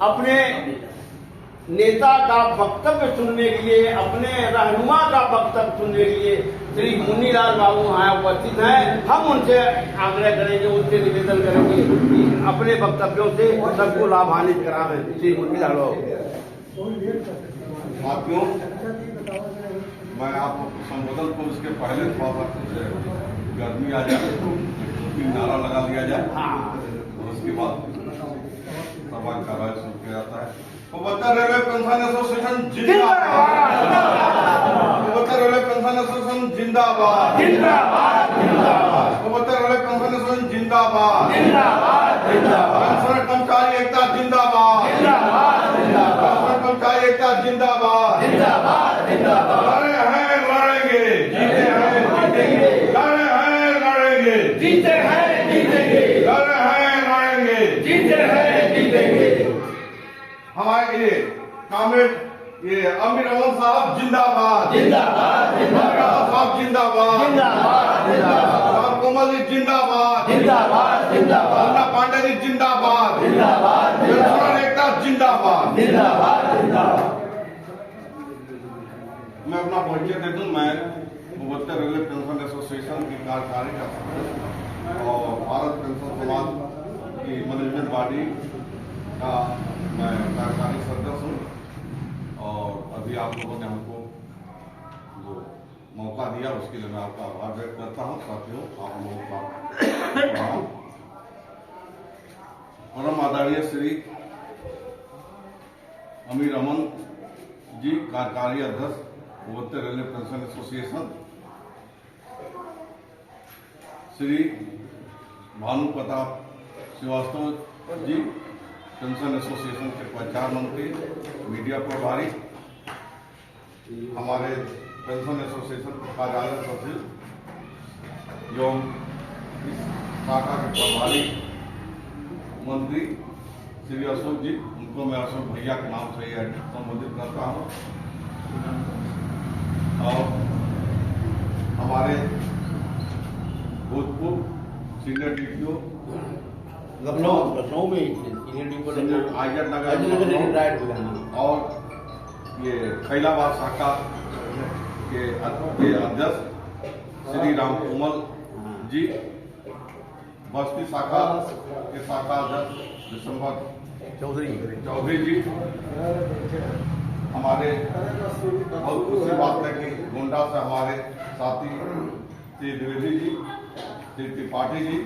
अपने नेता का वक्तव्य सुनने के लिए, अपने रहनुमा का वक्तव्य सुनने के लिए श्री मुन्नीलाल बाबू यहाँ उपस्थित हैं। हम उनसे आग्रह करेंगे, उनसे निवेदन करेंगे कि अपने वक्तव्यों से सबको लाभान्वित करावें। श्री मुन्नीलाल बाबू। साथियों, मैं आपको संबोधन को उसके पहले थोड़ा सा गर्मी आ जाए तो नारा लगा दिया जाए और उसके बाद सभा कार्रवाई शुरू किया जाता है। पूर्वोत्तर रेलवे पेंशन एसोसिएशन जिंदाबाद, पूर्वोत्तर रेलवे पेंशन एसोसिएशन जिंदाबाद, पूर्वोत्तर रेलवे पेंशन एसोसिएशन जिंदाबाद, पेंशनर कर्मचारी एकता जिंदाबाद, पेंशनर कर्मचारी एकता जिंदाबाद, लड़े हैं लड़ेंगे, जीते हैं जीतेंगे, लड़े हैं लड़ेंगे, जीते हैं जीतेंगे, लड़े हैं लड़ेंगे, जीते हैं जीतेंगे। हमारे लिए कामेड ये अमीर रमन साहब जिंदाबाद, जिंदाबाद जिंदाबाद साहब जिंदाबाद, जिंदाबाद जिंदाबाद, कोमल जी जिंदाबाद, जिंदाबाद जिंदाबाद, अन्ना पांडे जी जिंदाबाद, जिंदाबाद पेंशनर एकता जिंदाबाद, जिंदाबाद जिंदाबाद। मैं अपना परिचय दे दूं। मैं पूर्वोत्तर रेलवे पेंशन एसोसिएशन की कार्यकारी का सदस्य और भारत पेंशन समाज की मैनेजमेंट बॉडी का मैं कार्यकारी सदस्य हूँ। और अभी आप लोगों ने हमको जो मौका दिया उसके लिए मैं आपका आभार व्यक्त करता हूँ। साथियों, आप लोगों का परम आदरणीय श्री अमीर रमन जी, कार्यकारी अध्यक्ष पूर्वोत्तर railway pension association, Shri Bhanu Pratap Srivastava ji, pension association के प्रचार मंत्री, मीडिया प्रभारी, हमारे पेंशन एसोसिएशन के कार्यालय सचिव एवं इस शाखा के प्रभारी मंत्री श्री अशोक जी, उनको मैं अशोक भैया के नाम से ही संबोधित करता हूँ। और हमारे भूतपूर्व सीनियर डीटीओ लखनऊ में आजर नगर और ये खैलाबाद शाखा के अध्यक्ष श्री राम कोमल जी, बस्ती शाखा के शाखा अध्यक्ष दिसंबर चौधरी जी, हमारे बहुत खुशी बात है कि गोंडा से हमारे साथी श्री द्विवेदी जी, श्री त्रिपाठी जी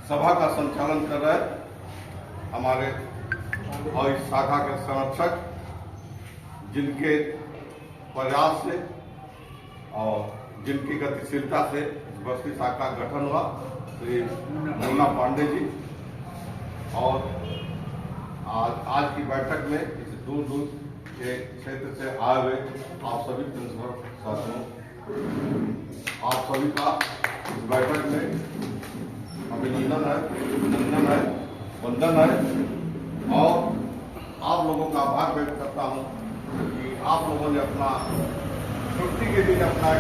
सभा का संचालन कर रहे हैं। हमारे और इस शाखा के संरक्षक जिनके प्रयास से और जिनकी गतिशीलता से बस्ती शाखा का गठन हुआ, श्री मुन्ना पांडे जी। और आज की बैठक में इस दूर दूर के क्षेत्र से आए हुए आप सभी पेंशनर साथियों, आप सभी का इस बैठक में अभिनंदन है, वंदन है। और आप लोगों का आभार व्यक्त करता हूँ कि आप लोगों ने अपना छुट्टी के दिन अपना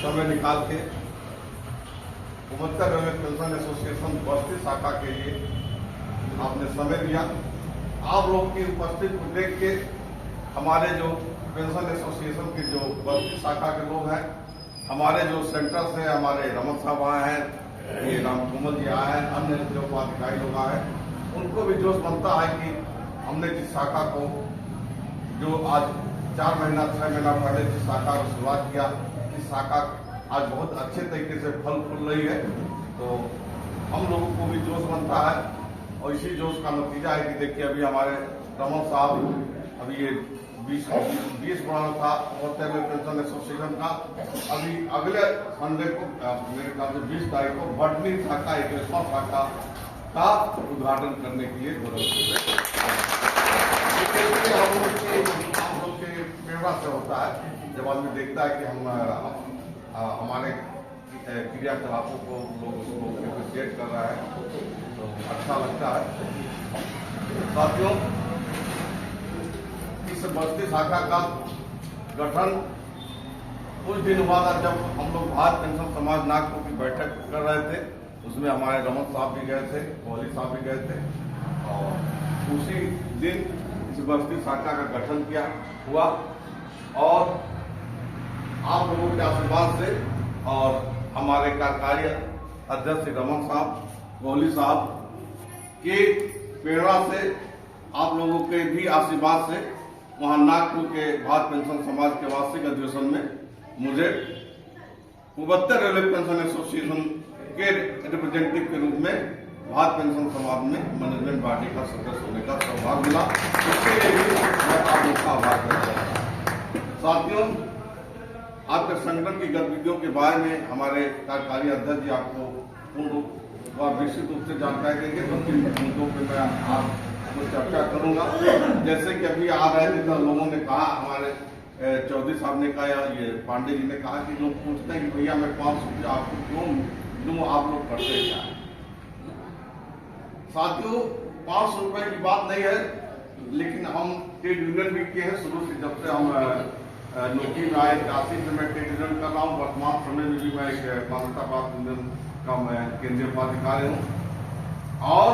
समय निकाल के पूर्वोत्तर रेलवे पेंशन एसोसिएशन बस्ती शाखा के लिए आपने समय दिया। आप लोग की उपस्थिति को देख के हमारे जो पेंशन एसोसिएशन के जो बस्ती शाखा के लोग हैं, हमारे जो सेंटर से हमारे रमन साहब आए हैं, ये राम कोमल जी आए हैं, अन्य जो पदाधिकारी लोग आए हैं, उनको भी जोश बनता है कि हमने जिस शाखा को जो आज 4 महीना 6 महीना पहले जिस शाखा को शुरुआत किया, इस शाखा आज बहुत अच्छे तरीके से फल फूल रही है। तो हम लोगों को भी जोश बनता है और इसी जोश का नतीजा है कि देखिए अभी हमारे रमन साहब अभी ये 20 बढ़ाना था पूर्वोत्तर रेलवे पेंशन एसोसिएशन का, अभी अगले संडे को मेरे ख्याल से 20 तारीख को बढ़नी शाखा 21वां शाखा का उद्घाटन करने के लिए हम लोग के प्रेरणा से होता है। जब आदमी देखता है कि हम हमारे क्रियाकलापों को लोग उसको एप्रिशिएट कर रहा है तो अच्छा लगता है। साथियों, इस बस्ती शाखा का गठन कुछ दिन बाद जब हम लोग भारत पेंशन समाज नागपुर की बैठक कर रहे थे, उसमें हमारे रमन साहब भी गए थे, कोहली साहब भी गए थे। और उसी दिन इस बस्ती शाखा का गठन किया हुआ और आप लोगों के आशीर्वाद से और हमारे कार्यकारी अध्यक्ष रमन साहब, कोहली साहब के प्रेरणा से, आप लोगों के भी आशीर्वाद से वहां नागपुर के भारत पेंशन समाज के वार्षिक अधिवेशन में मुझे पूर्वोत्तर रेलवे पेंशन एसोसिएशन के रिप्रेजेंटेटिव के रूप में भारत पेंशन समाज में मैनेजमेंट बॉडी का सदस्य होने का सौभाग्य मिला। इसके लिए भी मैं आप लोग का आभार करता हूं। साथियों, आपके संगठन की गतिविधियों के बारे में हमारे कार्यकारी अध्यक्ष जी आपको पूर्ण व विस्तृत रूप से जानकारी देंगे। 2-3 मुद्दों पर मैं आपको चर्चा करूंगा। जैसे कि अभी आ रहे थे तो लोगों ने कहा, हमारे चौधरी साहब ने कहा या ये पांडे जी ने कहा कि लोग पूछते हैं कि भैया मैं 500 रुपया आपको क्यों दूं, आप लोग करते क्या? साथियों, 500 रुपए की बात नहीं है, लेकिन हम ट्रेड यूनियन भी किए हैं शुरू से। जब से हम नौकरी में आए 81 से मैं ट्रेड यूनियन कर रहा हूँ। वर्तमान समय में भी मैं एक मान्यता प्राप्त यूनियन का मैं केंद्रीय पदाधिकारी हूँ और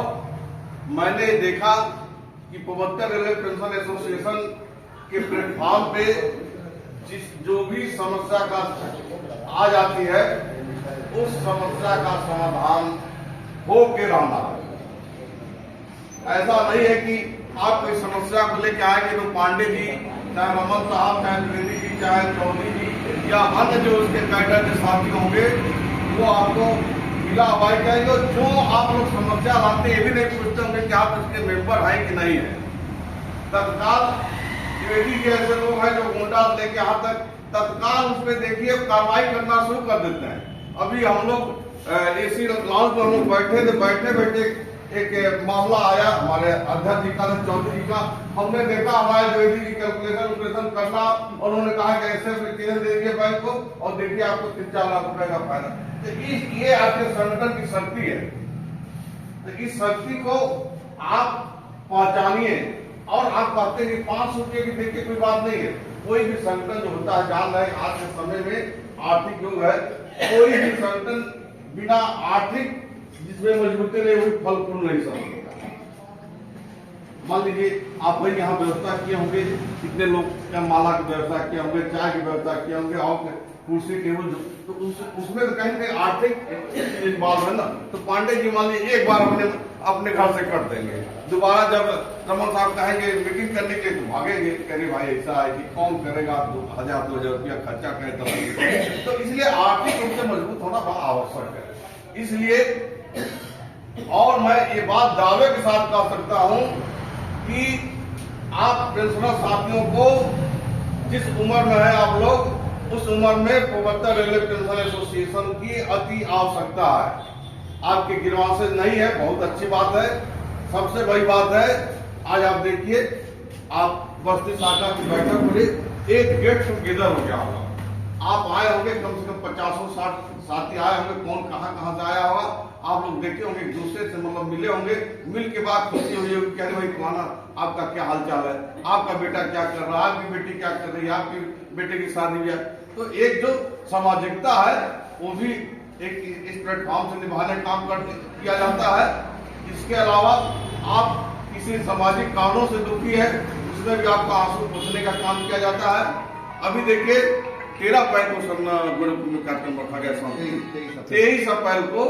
मैंने देखा कि पूर्वोत्तर रेलवे पेंशन एसोसिएशन के प्लेटफॉर्म पे जो भी समस्या का आ जाती है उस समस्या का समाधान हो के रहना है। ऐसा नहीं है कि आप कोई समस्या को लेकर आएंगे तो पांडे जी, चाहे रमन साहब, चाहे त्रिवेदी जी, चाहे चौधरी जी या अन्य जो उसके कैडर के साथी होंगे वो आपको मिला हवाई कहेंगे। जो आप लोग समस्या लाते ये भी नहीं पूछते होंगे कि आप उसके मेंबर हैं कि नहीं है। तत्काल त्रिवेदी के ऐसे लोग हैं जो गुंडा लेके यहाँ तक तत्काल उस पर देखिए कार्रवाई करना शुरू कर देते हैं। अभी हम लोग एसी लॉन्च पर हम लोग बैठे थे, बैठे एक मामला आया हमारे अध्यक्ष जी का, चौधरी जी का। हमने देखा हमारे द्विवेदी जी कैलकुलेशन करना और उन्होंने कहा कि ऐसे एप्लीकेशन दे दिए बैंक को और देखिए आपको 3-4 लाख रुपए का फायदा। तो ये आपके संगठन की शक्ति है। तो इस शक्ति को आप पहचानिए और आप कहते हैं कि 500 रुपये की देखिए कोई बात नहीं है। कोई भी संगठन जो होता है, जान रहे आज के समय में आर्थिक युग है, कोई भी संगठन बिना आर्थिक जिसमें मजबूती नहीं हुई फलपूर्ण नहीं सकता। मान लीजिए आप भाई यहाँ व्यवस्था किए होंगे, कितने लोग क्या माला की व्यवस्था किए होंगे, चाय की व्यवस्था किए होंगे और कुर्सी टेबल, तो उसमें तो कहीं कहीं आर्थिक इन्वॉल्व है ना। तो पांडे जी मान लीजिए एक बार अपने घर से कर देंगे, दोबारा जब रमन साहब कहेंगे मीटिंग करने के लिए तो भागेंगे, कहेंगे भाई ऐसा है कि कौन करेगा, 1000-2000 रुपया खर्चा करे। तो इसलिए आर्थिक रूप से मजबूत होना बहुत आवश्यक है। इसलिए और मैं ये बात दावे के साथ कह सकता हूं कि आप पेंशनर साथियों को जिस उम्र में है आप लोग, उस उम्र में पूर्वोत्तर रेलवे पेंशन एसोसिएशन की अति आवश्यकता है। आपके गिरवांशेज नहीं है, बहुत अच्छी बात है। सबसे बड़ी बात है, आज आप देखिए आप बस्ती शाखा की बैठक में एक गेट टुगेदर हो गया होगा। आप आए होंगे, कम से कम 50-60 साथी आए होंगे, कौन कहां से आया होगा, आप लोग देखे होंगे, एक दूसरे से मतलब मिले होंगे। मिल के बाद खुशी हुई होगी, क्या भाई तुम्हारा आपका क्या हाल चाल है, आपका बेटा क्या कर रहा है, आपकी बेटी क्या कर रही है, आपकी बेटे की शादी हुई है। तो एक जो सामाजिकता है वो भी एक इस प्लेटफॉर्म से निभाने का काम किया जाता है। इसके अलावा आप किसी सामाजिक कारणों से दुखी है, उसमें भी आपका आंसू पोंछने का काम किया जाता है। अभी देखिए 13 अप्रैल को गोरखपुर में कार्यक्रम रखा गया, 23 अप्रैल को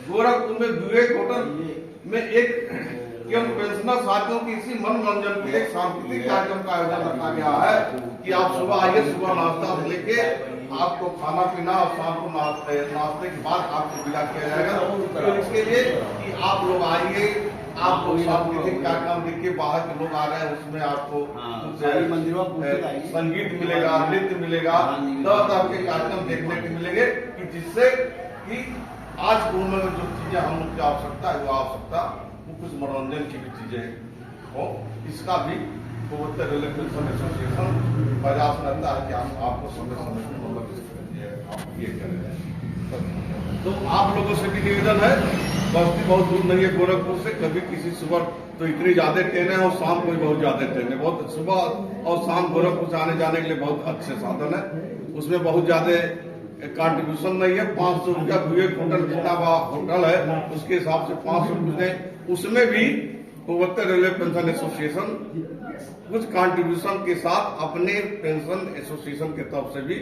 गोरखपुर में विवेक होटल में एक केवल पेंशनर साथियों की इसी मनोरंजन के लिए सांस्कृतिक कार्यक्रम का आयोजन रखा गया है कि आप सुबह आइए, सुबह नाश्ता से लेके आपको खाना पीना और शाम को नाश्ते के बाद आपको विदा किया जाएगा। तो इसके लिए कि आप लोग आइए, आप लोग सांस्कृतिक कार्यक्रम देखिए, बाहर के लोग आ रहे हैं, उसमें आपको मंदिरों संगीत मिलेगा, नृत्य मिलेगा, तरह तरह के कार्यक्रम देखने को मिलेंगे कि जिससे कि आज की उम्र में जो चीजें हम लोग की आवश्यकता है वो आवश्यकता वो कुछ मनोरंजन की भी चीजें हो, इसका भी पूर्वोत्तर रेलवे पेंशन एसोसिएशन प्रयास रहता है कि हम आपको समय समय पर मतलब ये करें। तो आप लोगों से भी निवेदन है, बस्ती बहुत दूर नहीं है गोरखपुर से, कभी किसी सुबह तो इतनी ज्यादा ट्रेनें और शाम को भी बहुत ज्यादा ट्रेनें, बहुत सुबह और शाम गोरखपुर से आने जाने के लिए बहुत अच्छे साधन है। उसमें बहुत ज्यादा कंट्रीब्यूशन नहीं है। 500 रुपया विवेक होटल जितना बड़ा होटल है उसके हिसाब से 500 रुपये, उसमें भी पूर्वोत्तर रेलवे पेंशन एसोसिएशन कुछ कंट्रीब्यूशन के साथ अपने पेंशन एसोसिएशन के तरफ से भी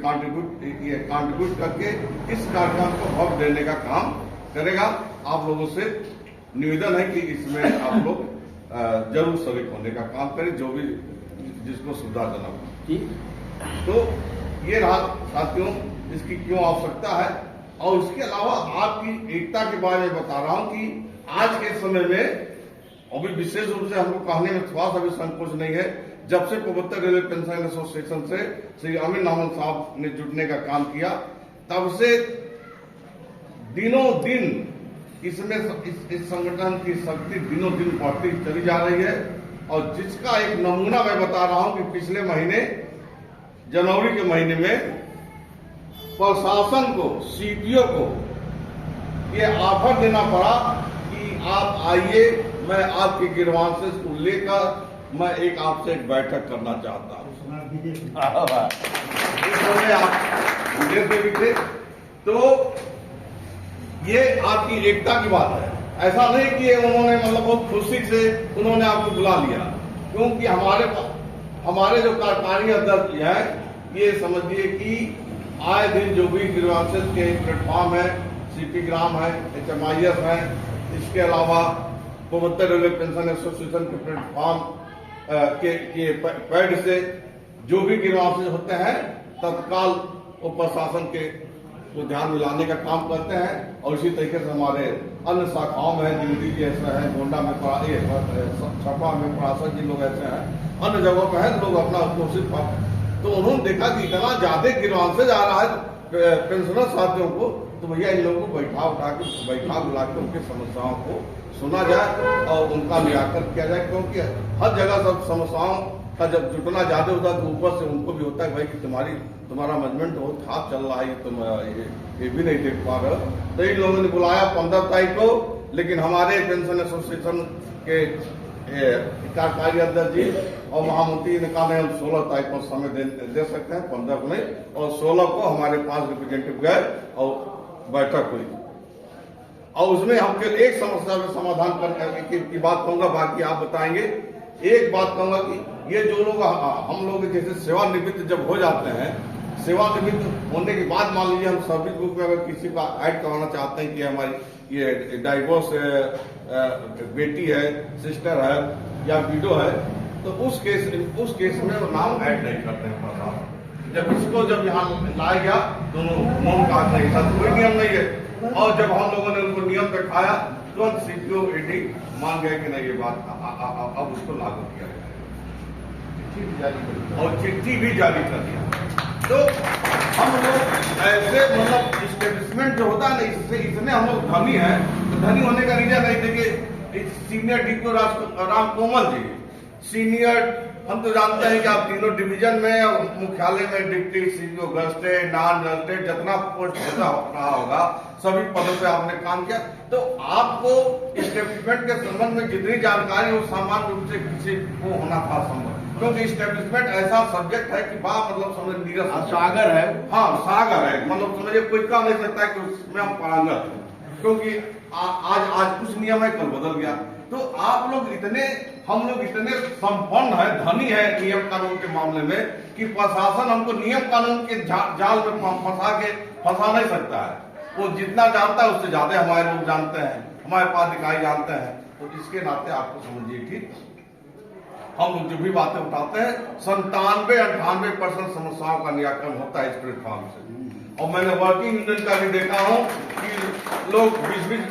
कंट्रीब्यूट करके इस कार्यक्रम को भव्य देने का काम करेगा। आप लोगों से निवेदन है कि इसमें आप लोग जरूर शरीक होने का काम करें, जो भी जिसको सुविधाजनक हो। तो ये रहा साथियों, इसकी क्यों आवश्यकता है। और इसके अलावा आपकी एकता के बारे में बता रहा हूं कि आज के समय में अभी विशेष रूप से हमको कहने में थोड़ा सा भी संकोच नहीं है। जब से पूर्वोत्तर रेलवे पेंशन एसोसिएशन से श्री अमित नामन साहब ने जुड़ने का काम किया, तब से दिनों दिन इसमें इस संगठन की शक्ति दिनों दिन बढ़ती चली जा रही है। और जिसका एक नमूना मैं बता रहा हूं कि पिछले महीने जनवरी के महीने में प्रशासन को, सीपीओ को ये ऑफर देना पड़ा कि आप आइए, मैं आपके गिरवांशज को लेकर मैं आपसे एक बैठक करना चाहता हूं। इस समय आप विदेश में भी थे। तो ये आपकी एकता की बात है। ऐसा नहीं कि उन्होंने मतलब बहुत खुशी से उन्होंने आपको बुला लिया, क्योंकि हमारे जो कार्यकारी अध्यक्ष हैं, ये समझिए कि आए दिन जो भी गिरवांशज के प्लेटफॉर्म है, सीपी ग्राम है, HMIS है, इसके अलावा पूर्वोत्तर रेलवे पेंशन एसोसिएशन के प्लेटफॉर्म के पैड से जो भी गिरवांशज होते हैं, तत्काल वो प्रशासन के को ध्यान में लाने का काम करते हैं। और इसी तरीके से हमारे अन्य शाखाओं में दिल्ली जी ऐसे हैं, गोंडा में छपा में परासर जी लोग ऐसे हैं, अन्य जगहों पर है लोग अपना घोषित। तो उन्होंने देखा कि इतना ज्यादा गिरवांशज आ रहा है पेंशनर साथियों को, तो भैया इन लोगों को बैठा बुला के उनकी समस्याओं को सुना जाए और उनका निराकरण किया जाए। क्योंकि हर जगह सब समस्याओं का जब जुटना ज्यादा होता है तो ऊपर से उनको भी होता है भाई कि तुम्हारा मैनेजमेंट बहुत खराब चल रहा है, ये तुम ये भी नहीं देख पा रहे हो। तो इन लोगों ने बुलाया 15 तारीख को, लेकिन हमारे पेंशन एसोसिएशन के कार्यकारी अध्यक्ष जी और महामंत्री ने कहा हम 16 तारीख को समय दे सकते हैं, 15 को नहीं। और 16 को हमारे 5 रिप्रेजेंटेटिव गए और बैठक हुई। और उसमें हम केवल एक समस्या में समाधान करने की बात कहूंगा, बाकी आप बताएंगे। एक बात कहूंगा कि ये जो लोग हम लोग जैसे सेवानिवृत्त जब हो जाते हैं, सेवानिवृत्त होने के बाद मान लीजिए हम सर्विस बुक में अगर किसी का ऐड करवाना चाहते हैं कि हमारी ये डाइवोर्स बेटी है, सिस्टर है या विडो है, तो उस केस में वो नाम ऐड नहीं करते हैं प्रशासन। जब यहाँ लाया गया दोनों नॉन कास्ट नहीं, ऐसा कोई नियम नहीं है। और जब हम लोगों ने उनको नियम दिखाया, तुरंत सीपीओ एडी मान गए कि नहीं ये बात अब उसको लागू किया गया और चिट्ठी भी जारी कर दिया। तो हम लोग ऐसे मतलब इस्टेब्लिशमेंट जो होता है ना, इससे इतने हम लोग धनी हैं। तो धनी होने का रीजन है, देखिए senior DPO Ram Komal ji, senior हम तो जानते हैं कि आप तीनों डिवीजन में और मुख्यालय में deputy CPO, gazetted, non gazetted, जितना पोस्ट होता रहा होगा सभी पदों पे आपने काम किया। तो आपको इस्टेब्लिशमेंट के संबंध में जितनी जानकारी हो सामान्य रूप से किसी को होना था संभव, क्योंकि इस्टेब्लिशमेंट ऐसा सब्जेक्ट है कि मतलब समझ नीरस सागर है। हाँ सागर है, मतलब समझिए कोई कह नहीं सकता कि उसमें हम पारंगत हैं, क्योंकि आज कुछ नियम है कल बदल गया। तो हम लोग इतने संपन्न है, धनी है नियम कानून के मामले में कि प्रशासन हमको नियम कानून के जाल में फंसा नहीं सकता है। वो जितना जानता है उससे ज्यादा हमारे लोग जानते हैं, हमारे पदाधिकारी जानते हैं। तो इसके नाते आपको समझिए कि हम लोग जो भी बातें उठाते हैं 97-98% समस्याओं का निराकरण होता है इस प्लेटफॉर्म से। और मैंने वर्किंग यूनियन का भी देखा हूं कि लोग 20-20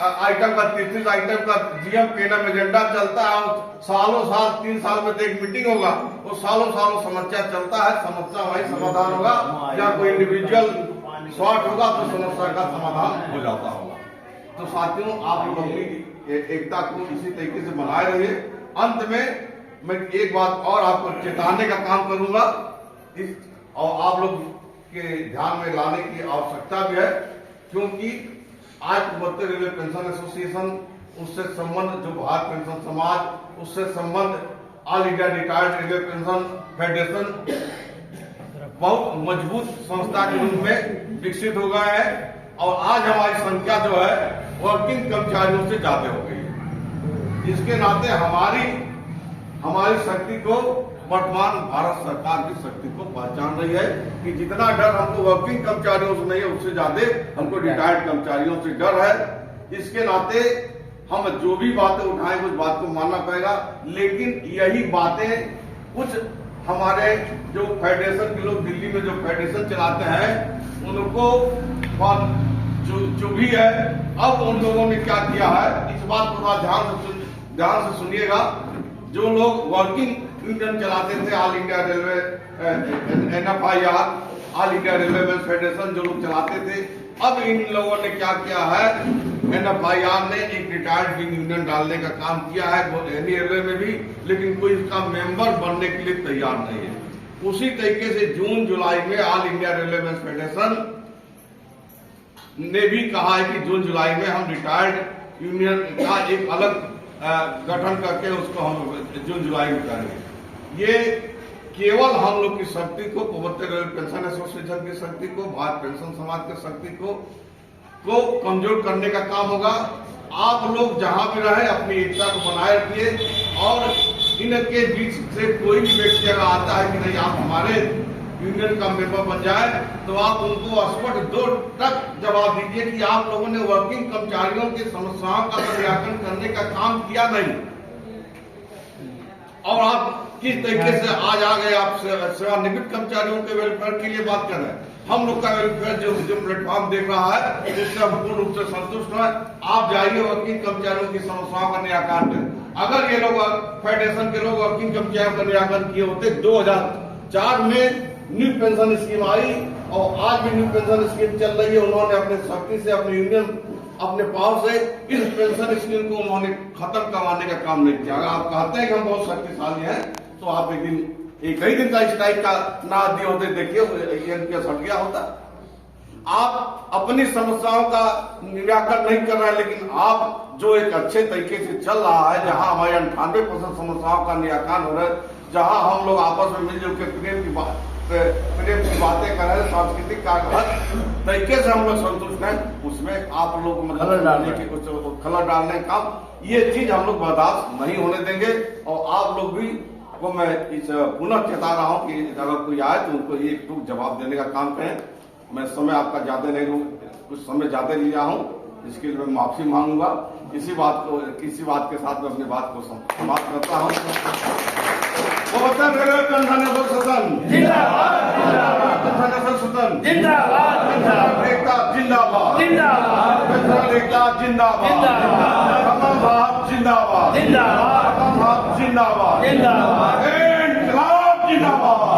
आइटम का 33 आइटम का जीएम केनम एजेंडा चलता है और सालों साल 3 साल में तो एक मीटिंग होगा, वो सालों समस्या चलता है। समस्या वही समाधान होगा या कोई इंडिविजुअल शॉर्ट होगा तो समस्या का समाधान हो जाता होगा। तो साथियों, आप लोग अपनी एकता को इसी तरीके से बनाए रहिए। अंत में मैं एक बात और आपको चेताने का काम करूंगा, और आप लोग के ध्यान में लाने की आवश्यकता भी है, क्योंकि आज पूर्वोत्तर रेलवे पेंशन एसोसिएशन, उससे संबंध जो भारत पेंशन समाज, उससे संबंध all India retired railway pension federation बहुत मजबूत संस्था के रूप में विकसित हो गया है। और आज हमारी संख्या जो है वर्किंग कर्मचारियों से ज्यादा हो गई है। इसके नाते हमारी शक्ति को वर्तमान भारत सरकार की शक्ति को पहचान रही है कि जितना डर हमको वर्किंग कर्मचारियों से नहीं है, उससे ज्यादा हमको रिटायर्ड कर्मचारियों से डर है। इसके नाते हम जो भी बातें उठाएं उस बात को मानना पड़ेगा। लेकिन यही बातें कुछ हमारे जो फेडरेशन के लोग दिल्ली में जो फेडरेशन चलाते हैं उनको जो भी है, अब उन लोगों ने क्या किया है, इस बात को ध्यान से सुनिएगा। जो लोग वर्किंग यूनियन चलाते थे, all India railway NFIR, all India railway federation जो लोग चलाते थे, अब इन लोगों ने क्या किया है, NFIR ने एक रिटायर्ड विंग यूनियन डालने का काम किया है रेलवे में भी, लेकिन कोई इसका मेंबर बनने के लिए तैयार नहीं है। उसी तरीके से जून जुलाई में ऑल इंडिया रेलवे फेडरेशन ने भी कहा है कि जून जुलाई में हम रिटायर्ड यूनियन का एक अलग गठन करके उसको हम जून जुलाई में करेंगे। ये केवल हम लोग की शक्ति को, पूर्वोत्तर रेलवे पेंशन एसोसिएशन की शक्ति को, भारत पेंशन समाज की शक्ति को कमजोर करने का काम होगा। आप लोग जहां भी रहे अपनी एकता को बनाए रखिए और इनके बीच से कोई भी व्यक्ति अगर आता है कि नहीं आप हमारे यूनियन का मेंबर बन जाए, तो आप उनको स्पष्ट 2 तक जवाब दीजिए कि आप लोगों ने वर्किंग कर्मचारियों की समस्याओं का निराकरण करने का काम किया नहीं, और आप किस तरीके से आज आ गए, आप सेवानिवृत्त कर्मचारियों के वेलफेयर के लिए बात कर रहे हैं। हम लोग का वेलफेयर जो प्लेटफॉर्म देख रहा है उससे हम पूर्ण रूप से संतुष्ट हैं। आप जाइए वर्किंग कर्मचारियों की समस्याओं का निराकरण करें। अगर ये लोग फेडरेशन के लोग वर्किंग कर्मचारियों का निराकरण किए होते, 2004 में न्यू पेंशन स्कीम आई और आज भी न्यू पेंशन स्कीम चल रही है। उन्होंने अपने शक्ति से, अपने यूनियन, अपने पावर से इस पेंशन स्कीम को उन्होंने खत्म करवाने का काम नहीं किया। अगर आप कहते हैं कि हम बहुत शक्तिशाली हैं, तो आप एक ही दिन का स्ट्राइक का ना दिए होते, देखिए एनपीएस हट गया होता। आप अपनी समस्याओं का निराकरण नहीं कर रहे हैं, लेकिन आप जो एक अच्छे तरीके से चल रहा है, जहां हमारे 98% समस्याओं का निराकरण हो रहा है, जहां हम लोग आपस में मिलजुल के प्रेम की बातें कर रहे हैं, सांस्कृतिक तरीके से हम लोग संतुष्ट हैं, उसमें आप लोग मतलब खलल डालने का ये चीज हम लोग बर्दाश्त नहीं होने देंगे। और आप लोग भी को मैं इस पुनः चेता रहा हूं कि अगर कोई आए तो उनको एक टूक जवाब देने का काम करें। मैं समय आपका ज्यादा नहीं लूं, कुछ समय ज्यादा लिया हूं, इसके लिए मैं माफी मांगूंगा। इसी बात के साथ मैं अपनी बात को समाप्त करता हूं। रेलवे पेंशन एसोसिएशन जिंदाबाद, पेंशन एसोसिएशन जिंदाबाद, एकता जिंदाबाद, पेंशन एकता जिंदाबाद, खत्म भाव जिंदाबाद, खत्म भाव जिंदाबाद, इनकलाब जिंदाबाद।